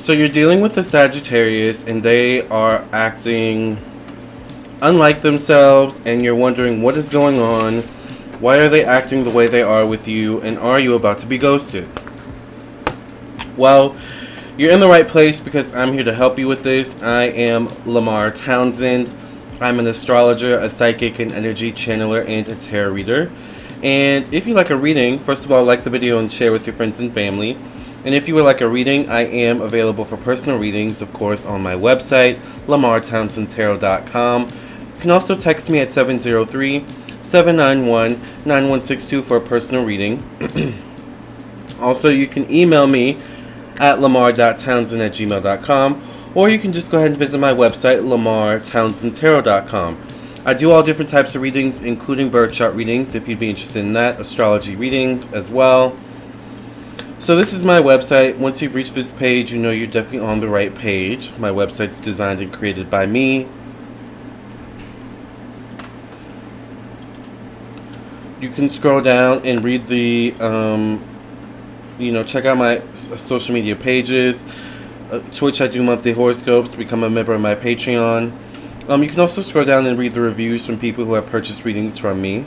So you're dealing with the Sagittarius and they are acting unlike themselves, and you're wondering what is going on. Why are they acting the way they are with you, and are you about to be ghosted? Well, you're in the right place because I'm here to help you with this. I am Lamarr Townsend. I'm an astrologer, a psychic, an energy channeler, and a tarot reader. And if you like a reading, first of all, like the video and share with your friends and family. And if you would like a reading, I am available for personal readings, of course, on my website, lamarrtownsendtarot.com. You can also text me at 703-791-9162 for a personal reading. Also, you can email me at lamarr.townsend@gmail.com, or you can just go ahead and visit my website, lamarrtownsendtarot.com. I do all different types of readings, including birth chart readings, if you'd be interested in that, astrology readings as well. So this is my website. Once you've reached this page, you know you're definitely on the right page. My website's designed and created by me. You can scroll down and read the check out my social media pages. Twitch, I do monthly horoscopes. Become a member of my Patreon. You can also scroll down and read the reviews from people who have purchased readings from me.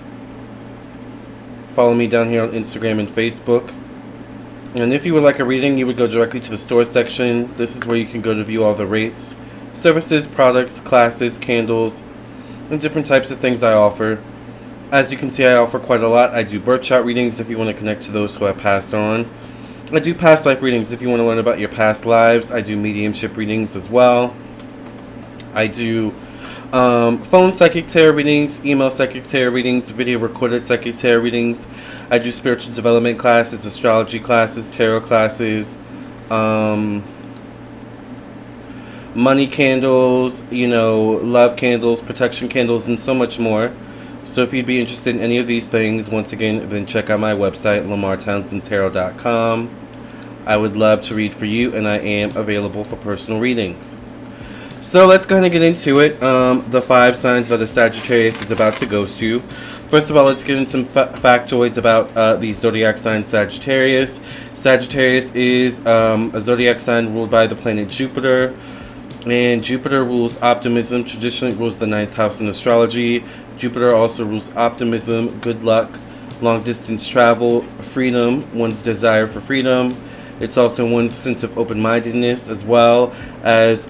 Follow me down here on Instagram and Facebook. And if you would like a reading, you would go directly to the store section. This is where you can go to view all the rates, services, products, classes, candles, and different types of things I offer. As you can see, I offer quite a lot. I do birth chart readings if you want to connect to those who have passed on. I do past life readings if you want to learn about your past lives. I do mediumship readings as well. I do phone psychic tarot readings, email psychic tarot readings, video recorded psychic tarot readings. I do spiritual development classes, astrology classes, tarot classes, money candles, love candles, protection candles, and so much more. So if you'd be interested in any of these things, once again, then check out my website, lamarrtownsendtarot.com. I would love to read for you, and I am available for personal readings. So let's go ahead and get into it. The 5 signs that a Sagittarius is about to ghost you. First of all, let's get into some factoids about the zodiac sign Sagittarius. Sagittarius is a zodiac sign ruled by the planet Jupiter. And Jupiter rules optimism, traditionally rules the 9th house in astrology. Jupiter also rules optimism, good luck, long distance travel, freedom, one's desire for freedom. It's also one's sense of open-mindedness, as well as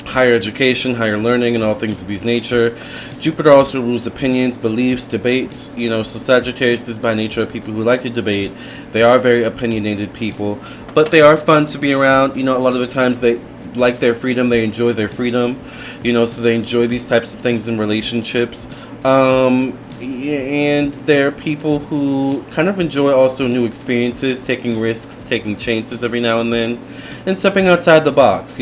higher education, higher learning, and all things of these nature. Jupiter also rules opinions, beliefs, debates. So Sagittarius is by nature people who like to debate. They are very opinionated people, but they are fun to be around. A lot of the times they like their freedom, they enjoy their freedom. So they enjoy these types of things in relationships. And they're people who kind of enjoy also new experiences, taking risks, taking chances every now and then, and stepping outside the box.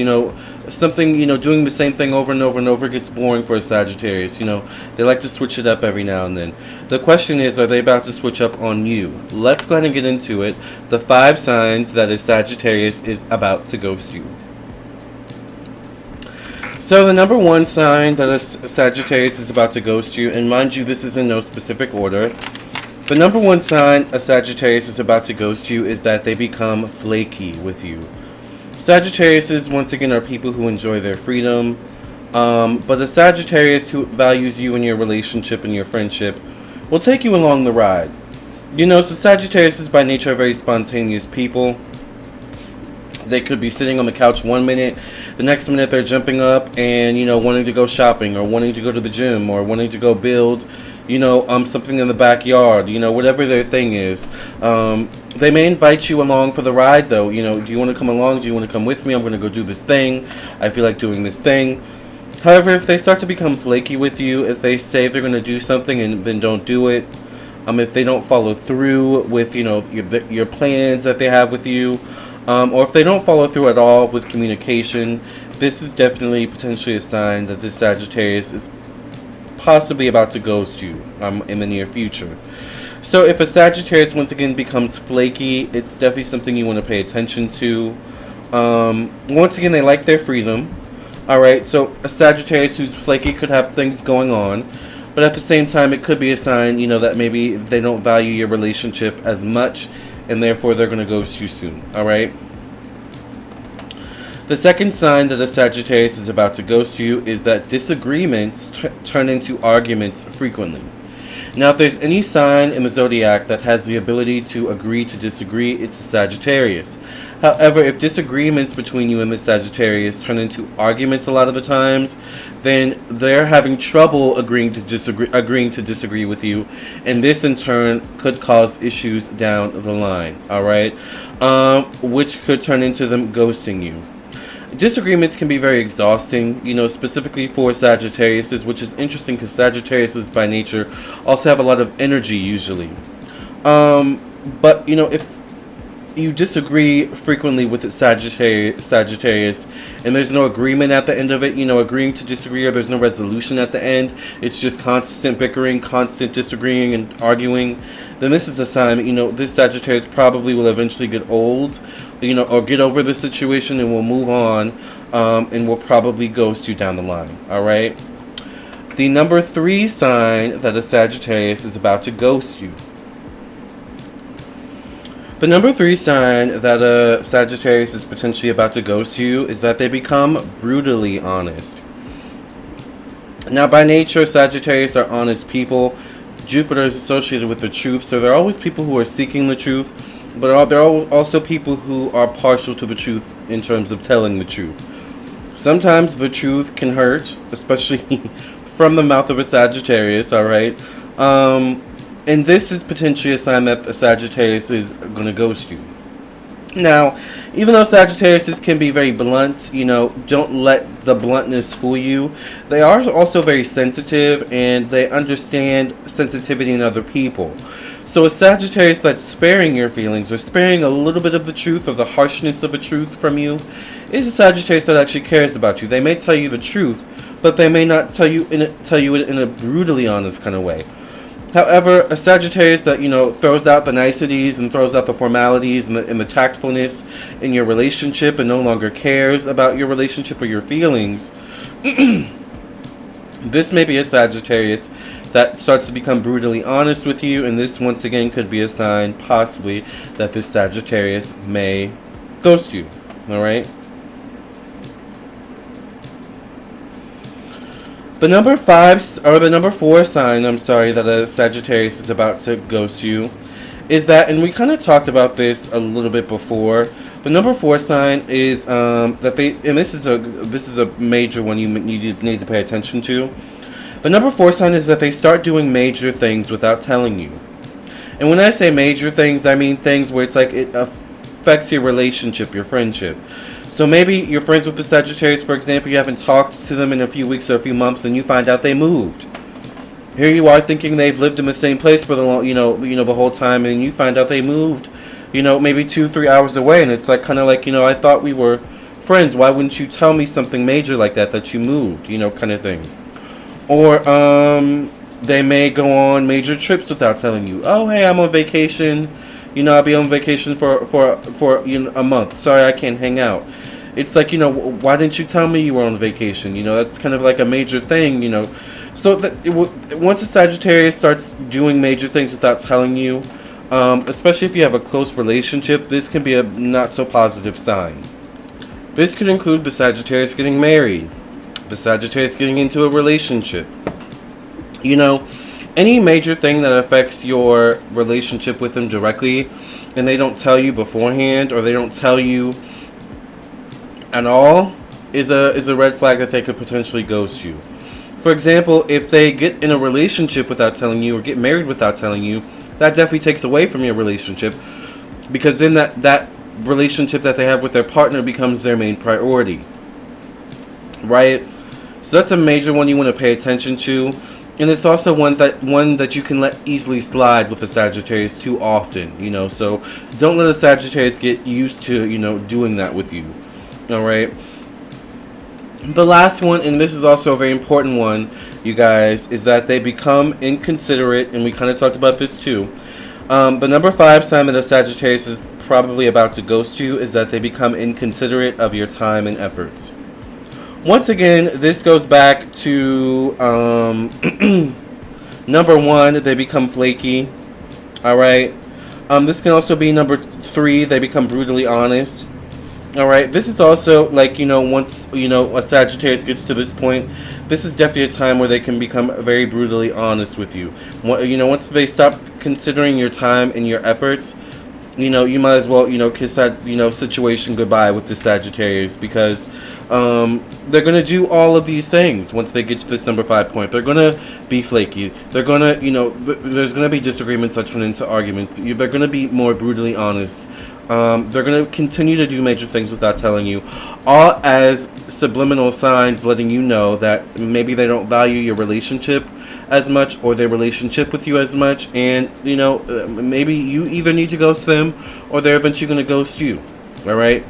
Something, doing the same thing over and over and over gets boring for a Sagittarius. They like to switch it up every now and then. The question is, are they about to switch up on you? Let's go ahead and get into it. The 5 signs that a Sagittarius is about to ghost you. So the number 1 sign that a Sagittarius is about to ghost you, and mind you, this is in no specific order. The number 1 sign a Sagittarius is about to ghost you is that they become flaky with you. Sagittariuses, once again, are people who enjoy their freedom, but a Sagittarius who values you and your relationship and your friendship will take you along the ride. So Sagittariuses by nature are very spontaneous people. They could be sitting on the couch one minute, the next minute they're jumping up and, wanting to go shopping, or wanting to go to the gym, or wanting to go build, something in the backyard, whatever their thing is. They may invite you along for the ride, though. Do you want to come along? Do you want to come with me? I'm going to go do this thing. I feel like doing this thing. However, if they start to become flaky with you, if they say they're going to do something and then don't do it, if they don't follow through with, your plans that they have with you, or if they don't follow through at all with communication, this is definitely potentially a sign that this Sagittarius is possibly about to ghost you in the near future. So if a Sagittarius once again becomes flaky, it's definitely something you want to pay attention to. Once again, they like their freedom. Alright, so a Sagittarius who's flaky could have things going on, but at the same time it could be a sign, that maybe they don't value your relationship as much and therefore they're going to ghost you soon. Alright? The second sign that a Sagittarius is about to ghost you is that disagreements turn into arguments frequently. Now, if there's any sign in the zodiac that has the ability to agree to disagree, it's Sagittarius. However, if disagreements between you and the Sagittarius turn into arguments a lot of the times, then they're having trouble agreeing to disagree with you, and this in turn could cause issues down the line. All right, which could turn into them ghosting you. Disagreements can be very exhausting, specifically for Sagittarius, which is interesting because Sagittarius by nature also have a lot of energy usually. But if you disagree frequently with the Sagittarius, and there's no agreement at the end of it, agreeing to disagree, or there's no resolution at the end, it's just constant bickering, constant disagreeing and arguing, then this is a sign, this Sagittarius probably will eventually get old, or get over the situation and will move on, and will probably ghost you down the line. Alright? The number 3 sign that a Sagittarius is about to ghost you. The number 3 sign that a Sagittarius is potentially about to ghost you is that they become brutally honest. Now, by nature, Sagittarius are honest people. Jupiter is associated with the truth, so they're always people who are seeking the truth, but they're also people who are partial to the truth in terms of telling the truth. Sometimes the truth can hurt, especially from the mouth of a Sagittarius, alright? And this is potentially a sign that a Sagittarius is going to ghost you. Now, even though Sagittarius can be very blunt, don't let the bluntness fool you. They are also very sensitive, and they understand sensitivity in other people. So a Sagittarius that's sparing your feelings, or sparing a little bit of the truth or the harshness of the truth from you, is a Sagittarius that actually cares about you. They may tell you the truth, but they may not tell you it in a brutally honest kind of way. However, a Sagittarius that, throws out the niceties and throws out the formalities and the tactfulness in your relationship and no longer cares about your relationship or your feelings, this may be a Sagittarius that starts to become brutally honest with you, and this once again could be a sign, possibly, that this Sagittarius may ghost you. Alright? The number 4 sign, that a Sagittarius is about to ghost you is that, and we kind of talked about this a little bit before, the number 4 sign is that they, and this is a major one you need to pay attention to. The number 4 sign is that they start doing major things without telling you. And when I say major things, I mean things where it's like it affects your relationship, your friendship. So maybe you're friends with the Sagittarius, for example, you haven't talked to them in a few weeks or a few months, and you find out they moved. Here you are thinking they've lived in the same place for the whole time, and you find out they moved, maybe 2-3 hours away, and it's like kind of like, I thought we were friends. Why wouldn't you tell me something major like that you moved, kind of thing. Or they may go on major trips without telling you. Oh, hey, I'm on vacation. I'll be on vacation for a month. Sorry, I can't hang out. It's like, why didn't you tell me you were on vacation? That's kind of like a major thing, So once a Sagittarius starts doing major things without telling you, especially if you have a close relationship, this can be a not so positive sign. This could include the Sagittarius getting married, the Sagittarius getting into a relationship. Any major thing that affects your relationship with them directly, and they don't tell you beforehand, or they don't tell you at all, is a red flag that they could potentially ghost you. For example, if they get in a relationship without telling you, or get married without telling you, that definitely takes away from your relationship, because then that relationship that they have with their partner becomes their main priority. Right? So that's a major one you want to pay attention to. And it's also one that you can let easily slide with a Sagittarius too often, so don't let a Sagittarius get used to, doing that with you. Alright? The last one, and this is also a very important one, you guys, is that they become inconsiderate, and we kind of talked about this too. The number 5 sign that a Sagittarius is probably about to ghost you is that they become inconsiderate of your time and efforts. Once again, this goes back to number 1, they become flaky. Alright? This can also be number 3. They become brutally honest. All right. This is also like, once a Sagittarius gets to this point, this is definitely a time where they can become very brutally honest with you. Once they stop considering your time and your efforts, you might as well, kiss that, situation goodbye with the Sagittarius, because they're going to do all of these things once they get to this number 5 point. They're going to be flaky. They're going to, there's going to be disagreements that turn into arguments. They're going to be more brutally honest. They're going to continue to do major things without telling you, all as subliminal signs letting you know that maybe they don't value your relationship as much, or their relationship with you as much, and maybe you either need to ghost them or they're eventually going to ghost you. All right.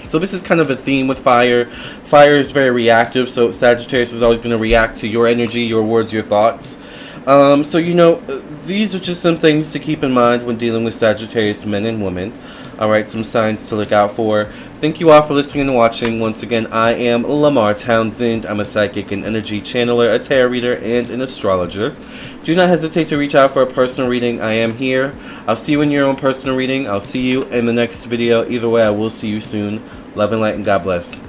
So this is kind of a theme with fire. Fire is very reactive, so Sagittarius is always going to react to your energy, your words, your thoughts. So these are just some things to keep in mind when dealing with Sagittarius men and women. Alright, some signs to look out for. Thank you all for listening and watching. Once again, I am Lamarr Townsend. I'm a psychic and energy channeler, a tarot reader, and an astrologer. Do not hesitate to reach out for a personal reading. I am here. I'll see you in your own personal reading. I'll see you in the next video. Either way, I will see you soon. Love and light, and God bless.